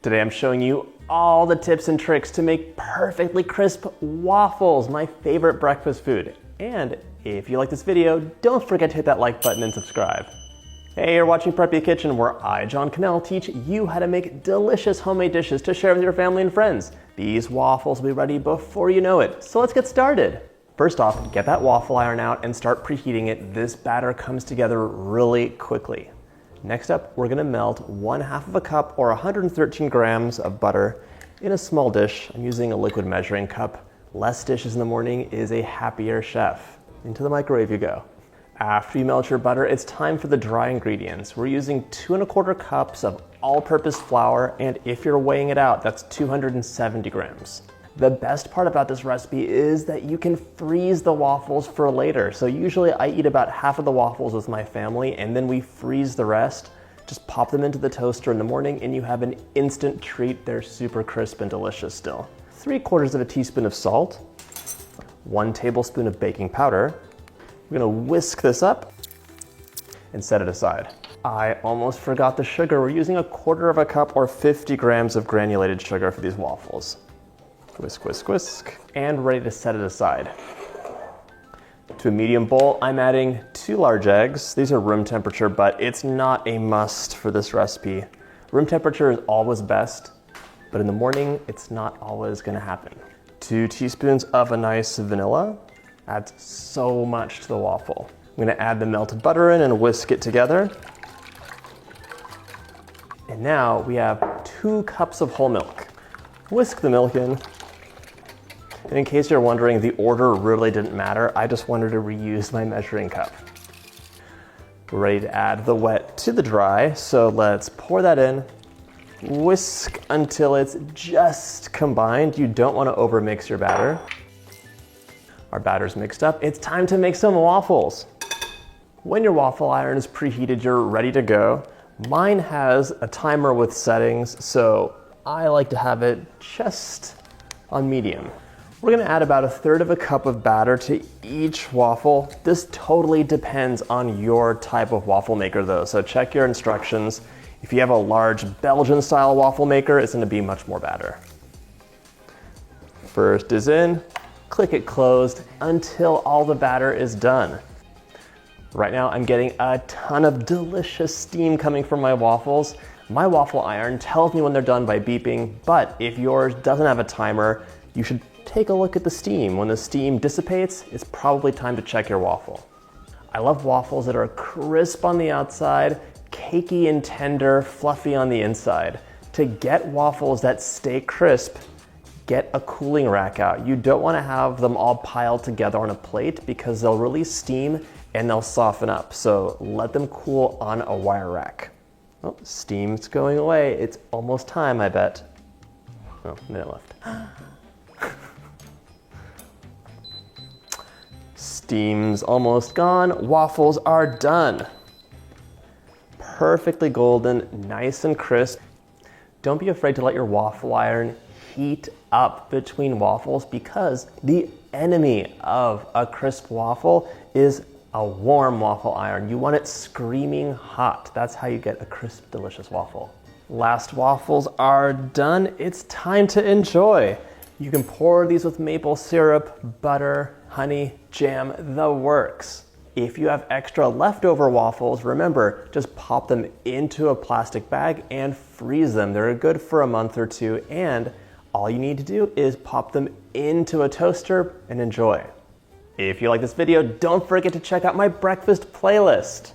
Today I'm showing you all the tips and tricks to make perfectly crisp waffles, my favorite breakfast food. And if you like this video, don't forget to hit that like button and subscribe. Hey, you're watching Preppy Kitchen, where I, John Cannell, teach you how to make delicious homemade dishes to share with your family and friends. These waffles will be ready before you know it, so let's get started. First off, get that waffle iron out and start preheating it. This batter comes together really quickly. Next up, we're gonna melt 1/2 cup or 113 grams of butter in a small dish. I'm using a liquid measuring cup. Less dishes in the morning is a happier chef. Into the microwave you go. After you melt your butter, it's time for the dry ingredients. We're using 2 1/4 cups of all-purpose flour, and if you're weighing it out, that's 270 grams. The best part about this recipe is that you can freeze the waffles for later. So usually I eat about half of the waffles with my family, and then we freeze the rest. Just pop them into the toaster in the morning and you have an instant treat. They're super crisp and delicious still. 3/4 teaspoon of salt, 1 tablespoon of baking powder. We're gonna whisk this up and set it aside. I almost forgot the sugar. We're using 1/4 cup or 50 grams of granulated sugar for these waffles. Whisk, whisk, whisk, and ready to set it aside. To a medium bowl, I'm adding 2 large eggs. These are room temperature, but it's not a must for this recipe. Room temperature is always best, but in the morning, it's not always gonna happen. 2 teaspoons of a nice vanilla adds so much to the waffle. I'm gonna add the melted butter in and whisk it together. And now we have 2 cups of whole milk. Whisk the milk in. And in case you're wondering, the order really didn't matter. I just wanted to reuse my measuring cup. We're ready to add the wet to the dry, so let's pour that in. Whisk until it's just combined. You don't want to overmix your batter. Our batter's mixed up. It's time to make some waffles. When your waffle iron is preheated, you're ready to go. Mine has a timer with settings, so I like to have it just on medium. We're gonna add about 1/3 cup of batter to each waffle. This totally depends on your type of waffle maker though, so check your instructions. If you have a large Belgian style waffle maker, it's gonna be much more batter. First is in, click it closed until all the batter is done. Right now I'm getting a ton of delicious steam coming from my waffles. My waffle iron tells me when they're done by beeping, but if yours doesn't have a timer, you should take a look at the steam. When the steam dissipates, it's probably time to check your waffle. I love waffles that are crisp on the outside, cakey and tender, fluffy on the inside. To get waffles that stay crisp, get a cooling rack out. You don't want to have them all piled together on a plate because they'll release steam and they'll soften up. So let them cool on a wire rack. Oh, steam's going away. It's almost time, I bet. Oh, a minute left. Steam's almost gone. Waffles are done. Perfectly golden, nice and crisp. Don't be afraid to let your waffle iron heat up between waffles because the enemy of a crisp waffle is a warm waffle iron. You want it screaming hot. That's how you get a crisp, delicious waffle. Last waffles are done. It's time to enjoy. You can pour these with maple syrup, butter, honey, jam, the works. If you have extra leftover waffles, remember, just pop them into a plastic bag and freeze them. They're good for a month or 2, and all you need to do is pop them into a toaster and enjoy. If you like this video, don't forget to check out my breakfast playlist.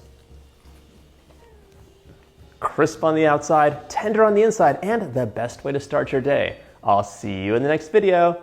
Crisp on the outside, tender on the inside, and the best way to start your day. I'll see you in the next video.